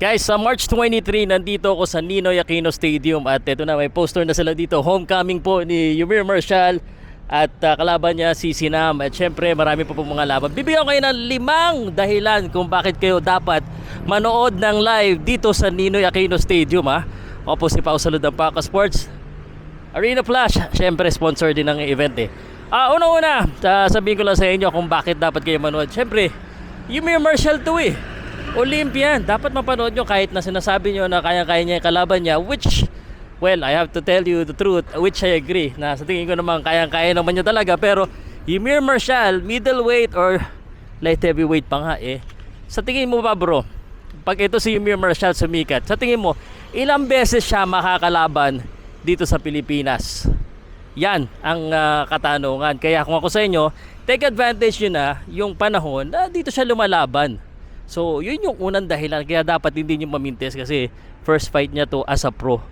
Guys, sa March 23, nandito ako sa Ninoy Aquino Stadium at ito na, may poster na sila dito. Homecoming po ni Yumir Marshall at kalaban niya si Sinam. At syempre, marami pa po mga laban. Bibigyan ko kayo ng 5 dahilan kung bakit kayo dapat manood ng live dito sa Ninoy Aquino Stadium. Opo, si Pao Salud ng Paka Sports. Arena Flash, syempre sponsor din ng event Una-una, sabihin ko lang sa inyo kung bakit dapat kayo manood. Syempre, Yumir Marshall to Olympian, dapat mapanood nyo kahit na sinasabi nyo na kaya-kaya niya yung kalaban niya, which, well, I have to tell you the truth, which I agree, na sa tingin ko naman kaya-kaya naman niya talaga. Pero Yumir Marshall, middleweight or light heavyweight pa nga sa tingin mo ba bro, pag ito si Yumir Marshall sumikat, sa tingin mo, ilang beses siya makakalaban dito sa Pilipinas? Yan ang katanungan. Kaya kung ako sa inyo, take advantage nyo na yung panahon na dito siya lumalaban. So, yun yung unang dahilan. Kaya dapat hindi nyo mamintes kasi first fight niya to as a pro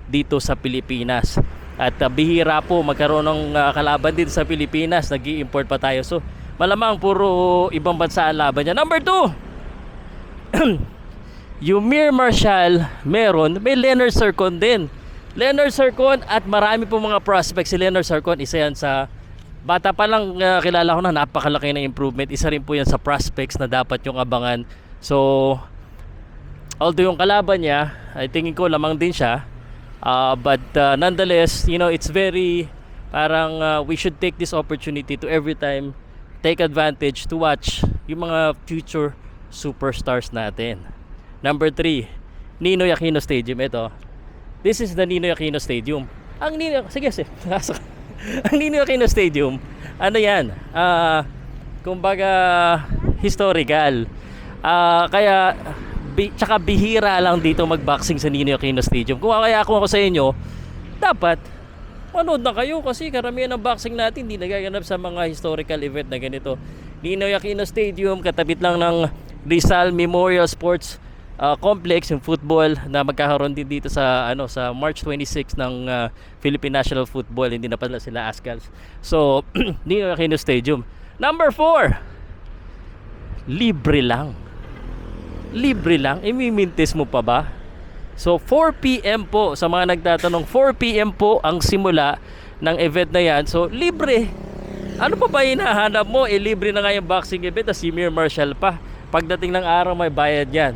dito sa Pilipinas. At bihira po magkaroon ng kalaban dito sa Pilipinas. Nag-i-import pa tayo. So, malamang puro ibang bansa ang laban niya. Number 2, Yumir Marshall may Leonard Sercon din. Leonard Sercon at marami po mga prospects. Si Leonard Sercon, isa yan sa bata pa lang, kilala ko na napakalaki na improvement. Isa rin po yan sa prospects na dapat yung abangan. So, although yung kalaban niya, I think ko lamang din siya. But nonetheless, you know, it's very parang we should take this opportunity to every time take advantage to watch yung mga future superstars natin. Number 3, Ninoy Aquino Stadium. Ito. This is the Ninoy Aquino Stadium. Ang Ninoy, sige. Ang Ninoy Aquino Stadium, ano yan? Kumbaga historical. Kaya tsaka bihira lang dito magboxing sa Ninoy Aquino Stadium. Kung ako sa inyo, dapat manood na kayo kasi karamihan ng boxing natin hindi nagaganap sa mga historical event na ganito. Ninoy Aquino Stadium, katabit lang ng Rizal Memorial Sports Complex, yung football na magkakaroon din dito sa sa March 26 ng Philippine National Football. Hindi na pala sila Ascals. So, Ninoy Aquino Stadium. Number 4, libre lang. Libre lang. Imimintis mo pa ba? So, 4 PM po, sa mga nagtatanong, 4 PM po ang simula ng event na yan. So, libre. Ano pa ba hinahanap mo? Libre na nga yung boxing event at si Yumir Marshall pa. Pagdating ng araw, may bayad yan.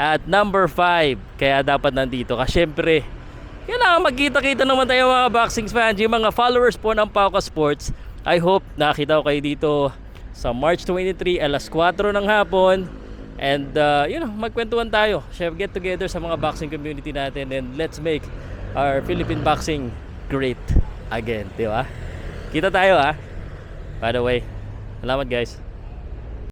At number 5, kaya dapat nandito ka. Syempre, kailangan magkita-kita naman tayo mga boxing fans, yung mga followers po ng Pauka Sports. I hope nakita ko kayo dito sa March 23, alas 4 ng hapon. And magkwentuhan tayo. Get together sa mga boxing community natin. And let's make our Philippine boxing great again. Di ba? Kita tayo By the way, salamat guys.